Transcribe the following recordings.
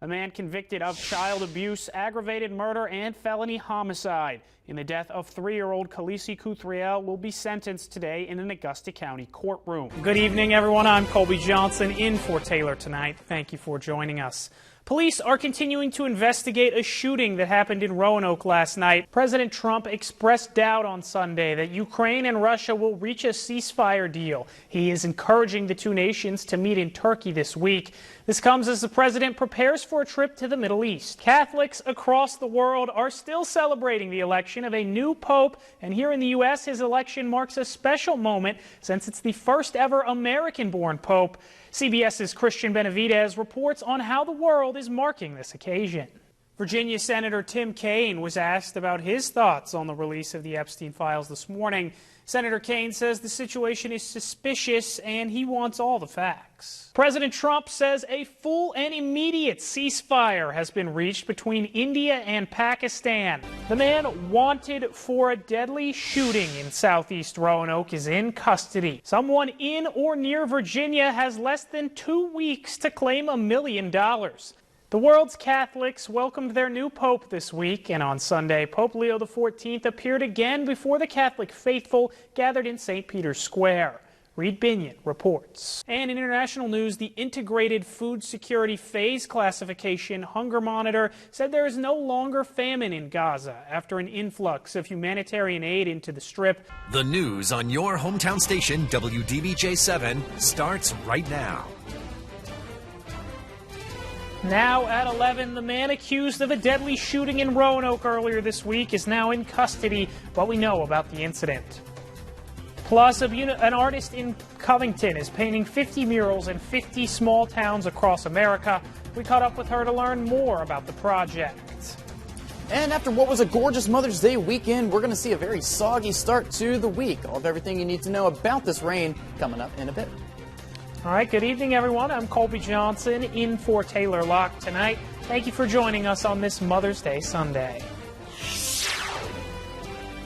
A man convicted of child abuse, aggravated murder, and felony homicide in the death of 3-year-old Khaleesi Kuthriel will be sentenced today in an Augusta County courtroom. Good evening, everyone. I'm Colby Johnson in for Taylor tonight. Thank you for joining us. Police are continuing to investigate a shooting that happened in Roanoke last night. President Trump expressed doubt on Sunday that Ukraine and Russia will reach a ceasefire deal. He is encouraging the two nations to meet in Turkey this week. This comes as the president prepares for a trip to the Middle East. Catholics across the world are still celebrating the election of a new pope, and here in the U.S., his election marks a special moment since it's the first ever American-born pope. CBS's Christian Benavidez reports on how the world is marking this occasion. Virginia Senator Tim Kaine was asked about his thoughts on the release of the Epstein files this morning. Senator Kaine says the situation is suspicious and he wants all the facts. President Trump says a full and immediate ceasefire has been reached between India and Pakistan. The man wanted for a deadly shooting in southeast Roanoke is in custody. Someone in or near Virginia has less than 2 weeks to claim $1 million. The world's Catholics welcomed their new pope this week, and on Sunday, Pope Leo XIV appeared again before the Catholic faithful gathered in St. Peter's Square. Reed Binion reports. And in international news, the Integrated Food Security Phase Classification Hunger Monitor said there is no longer famine in Gaza after an influx of humanitarian aid into the Strip. The news on your hometown station, WDBJ7, starts right now. Now at 11, the man accused of a deadly shooting in Roanoke earlier this week is now in custody. What we know about the incident. Plus, an artist in Covington is painting 50 murals in 50 small towns across America. We caught up with her to learn more about the project. And after what was a gorgeous Mother's Day weekend, we're going to see a very soggy start to the week. All of everything you need to know about this rain coming up in a bit. All right, good evening, everyone. I'm Colby Johnson in for Taylor Locke tonight. Thank you for joining us on this Mother's Day Sunday.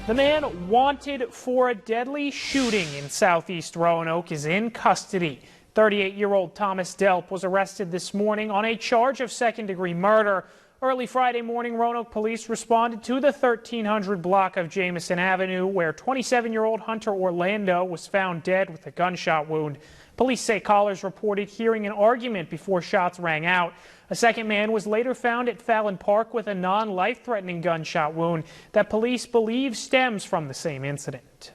The man wanted for a deadly shooting in southeast Roanoke is in custody. 38-year-old Thomas Delp was arrested this morning on a charge of second-degree murder. Early Friday morning, Roanoke police responded to the 1300 block of Jamison Avenue, where 27-year-old Hunter Orlando was found dead with a gunshot wound. Police say callers reported hearing an argument before shots rang out. A second man was later found at Fallon Park with a non-life-threatening gunshot wound that police believe stems from the same incident.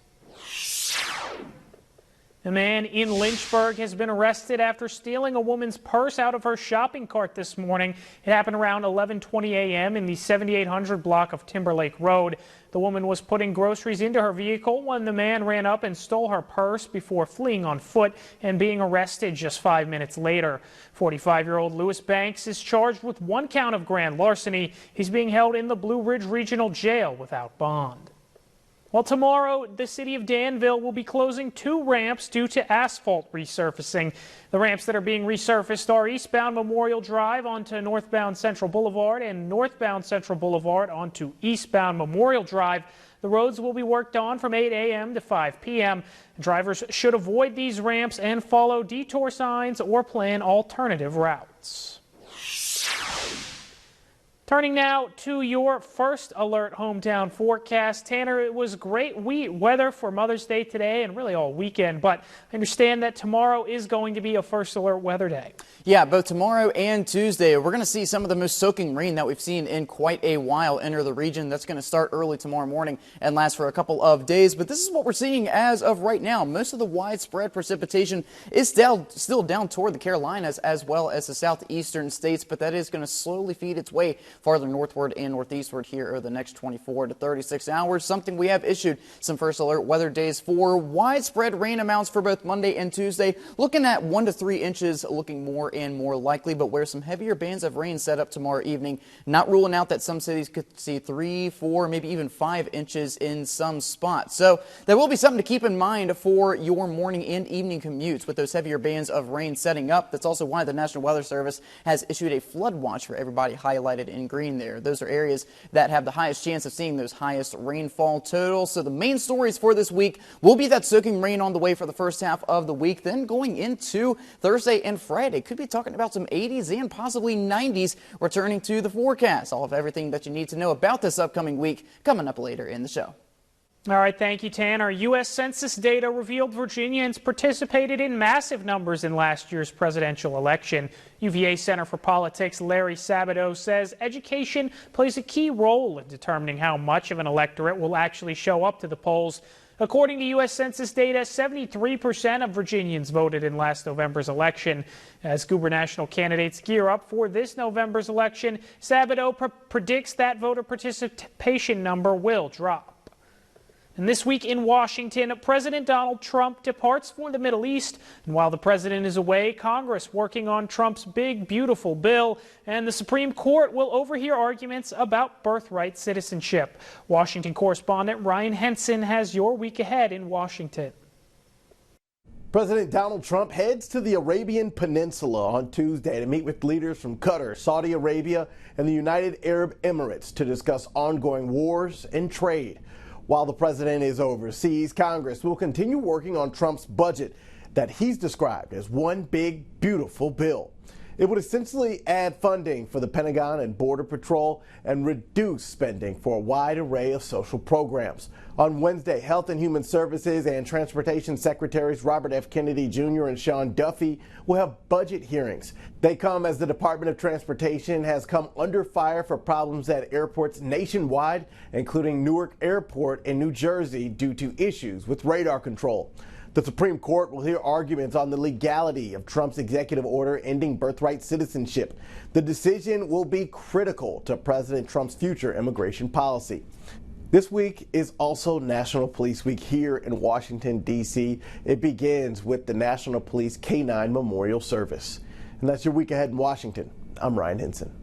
A man in Lynchburg has been arrested after stealing a woman's purse out of her shopping cart this morning. It happened around 11:20 a.m. in the 7800 block of Timberlake Road. The woman was putting groceries into her vehicle when the man ran up and stole her purse before fleeing on foot and being arrested just 5 minutes later. 45-year-old Lewis Banks is charged with 1 count of grand larceny. He's being held in the Blue Ridge Regional Jail without bond. Well, tomorrow, the city of Danville will be closing 2 ramps due to asphalt resurfacing. The ramps that are being resurfaced are eastbound Memorial Drive onto northbound Central Boulevard and northbound Central Boulevard onto eastbound Memorial Drive. The roads will be worked on from 8 a.m. to 5 p.m. Drivers should avoid these ramps and follow detour signs or plan alternative routes. Turning now to your first alert hometown forecast. Tanner, it was great weather for Mother's Day today and really all weekend, but I understand that tomorrow is going to be a first alert weather day. Yeah, both tomorrow and Tuesday, we're going to see some of the most soaking rain that we've seen in quite a while enter the region. That's going to start early tomorrow morning and last for a couple of days. But this is what we're seeing as of right now. Most of the widespread precipitation is still down toward the Carolinas as well as the southeastern states, but that is going to slowly feed its way farther northward and northeastward here over the next 24 to 36 hours. Something we have issued some first alert weather days for. Widespread rain amounts for both Monday and Tuesday, looking at 1 to 3 inches, looking more and more likely, but where some heavier bands of rain set up tomorrow evening. Not ruling out that some cities could see 3, 4, maybe even 5 inches in some spots. So that will be something to keep in mind for your morning and evening commutes with those heavier bands of rain setting up. That's also why the National Weather Service has issued a flood watch for everybody highlighted in in green there. Those are areas that have the highest chance of seeing those highest rainfall totals. So the main stories for this week will be that soaking rain on the way for the first half of the week. Then going into Thursday and Friday, could be talking about some 80s and possibly 90s returning to the forecast. All of everything that you need to know about this upcoming week coming up later in the show. All right, thank you, Tanner. U.S. Census data revealed Virginians participated in massive numbers in last year's presidential election. UVA Center for Politics' Larry Sabato says education plays a key role in determining how much of an electorate will actually show up to the polls. According to U.S. Census data, 73% of Virginians voted in last November's election. As gubernatorial candidates gear up for this November's election, Sabato predicts that voter participation number will drop. And this week in Washington, President Donald Trump departs for the Middle East. And while the president is away, Congress working on Trump's big, beautiful bill. And the Supreme Court will overhear arguments about birthright citizenship. Washington correspondent Ryan Henson has your week ahead in Washington. President Donald Trump heads to the Arabian Peninsula on Tuesday to meet with leaders from Qatar, Saudi Arabia, and the United Arab Emirates to discuss ongoing wars and trade. While the president is overseas, Congress will continue working on Trump's budget that he's described as one big, beautiful bill. It would essentially add funding for the Pentagon and Border Patrol and reduce spending for a wide array of social programs. On Wednesday, Health and Human Services and Transportation Secretaries Robert F. Kennedy Jr. and Sean Duffy will have budget hearings. They come as the Department of Transportation has come under fire for problems at airports nationwide, including Newark Airport in New Jersey, due to issues with radar control. The Supreme Court will hear arguments on the legality of Trump's executive order ending birthright citizenship. The decision will be critical to President Trump's future immigration policy. This week is also National Police Week here in Washington, D.C. It begins with the National Police K-9 Memorial Service. And that's your week ahead in Washington. I'm Ryan Henson.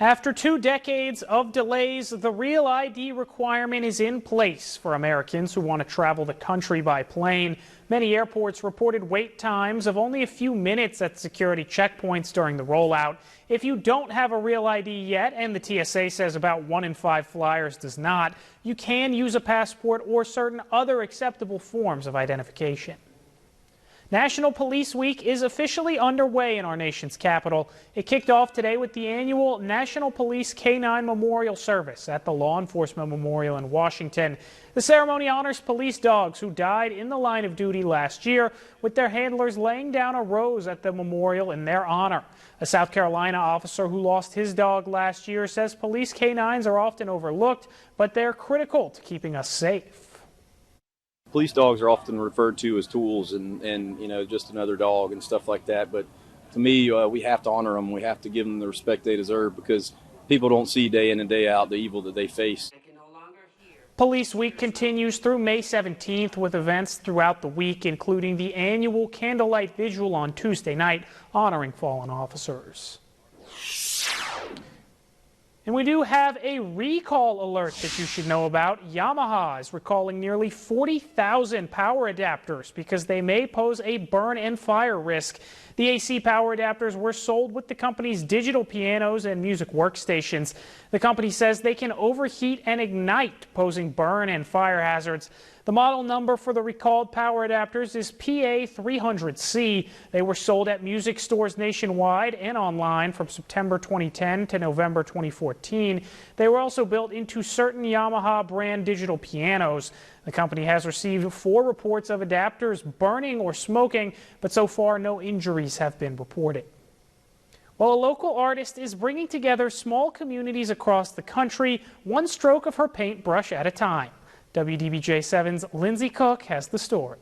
After 2 decades of delays, the Real ID requirement is in place for Americans who want to travel the country by plane. Many airports reported wait times of only a few minutes at security checkpoints during the rollout. If you don't have a Real ID yet, and the TSA says about 1 in 5 flyers does not, you can use a passport or certain other acceptable forms of identification. National Police Week is officially underway in our nation's capital. It kicked off today with the annual National Police K-9 Memorial Service at the Law Enforcement Memorial in Washington. The ceremony honors police dogs who died in the line of duty last year, with their handlers laying down a rose at the memorial in their honor. A South Carolina officer who lost his dog last year says police K-9s are often overlooked, but they're critical to keeping us safe. Police dogs are often referred to as tools and you know, just another dog and stuff like that. But to me, we have to honor them. We have to give them the respect they deserve, because people don't see day in and day out the evil that they face. Police Week continues through May 17th with events throughout the week, including the annual candlelight vigil on Tuesday night honoring fallen officers. And we do have a recall alert that you should know about. Yamaha is recalling nearly 40,000 power adapters because they may pose a burn and fire risk. The AC power adapters were sold with the company's digital pianos and music workstations. The company says they can overheat and ignite, posing burn and fire hazards. The model number for the recalled power adapters is PA300C. They were sold at music stores nationwide and online from September 2010 to November 2014. They were also built into certain Yamaha brand digital pianos. The company has received 4 reports of adapters burning or smoking, but so far no injuries have been reported. Well, a local artist is bringing together small communities across the country, one stroke of her paintbrush at a time. WDBJ7's Lindsay Cook has the story.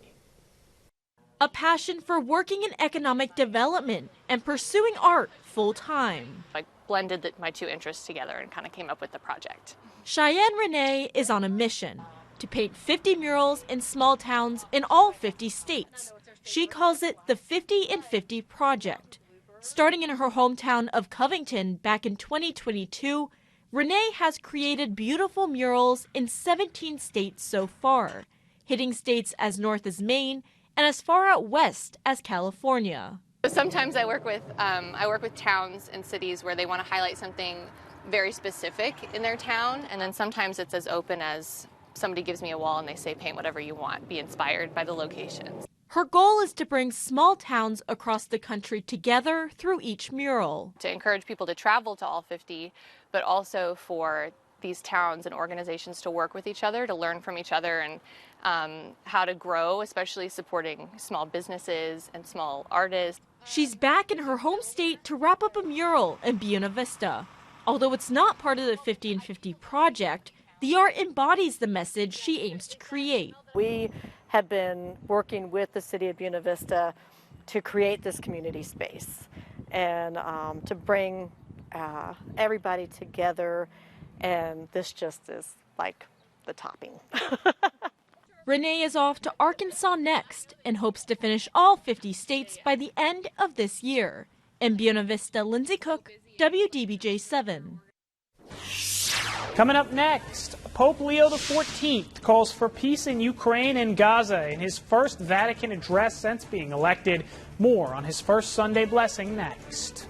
A passion for working in economic development and pursuing art full-time. I blended my 2 interests together and kind of came up with the project. Cheyenne Renee is on a mission to paint 50 murals in small towns in all 50 states. She calls it the 50 in 50 project. Starting in her hometown of Covington back in 2022, Renee has created beautiful murals in 17 states so far, hitting states as north as Maine and as far out west as California. Sometimes I work with towns and cities where they want to highlight something very specific in their town, and then sometimes it's as open as somebody gives me a wall and they say paint whatever you want, be inspired by the locations. Her goal is to bring small towns across the country together through each mural. To encourage people to travel to all 50, but also for these towns and organizations to work with each other, to learn from each other, and how to grow, especially supporting small businesses and small artists. She's back in her home state to wrap up a mural in Buena Vista. Although it's not part of the 50 and 50 project, the art embodies the message she aims to create. We have been working with the city of Buena Vista to create this community space and to bring everybody together, and this just is like the topping. Renee is off to Arkansas next and hopes to finish all 50 states by the end of this year. In Buena Vista, Lindsay Cook, WDBJ7. Coming up next, Pope Leo XIV calls for peace in Ukraine and Gaza in his first Vatican address since being elected. More on his first Sunday blessing next.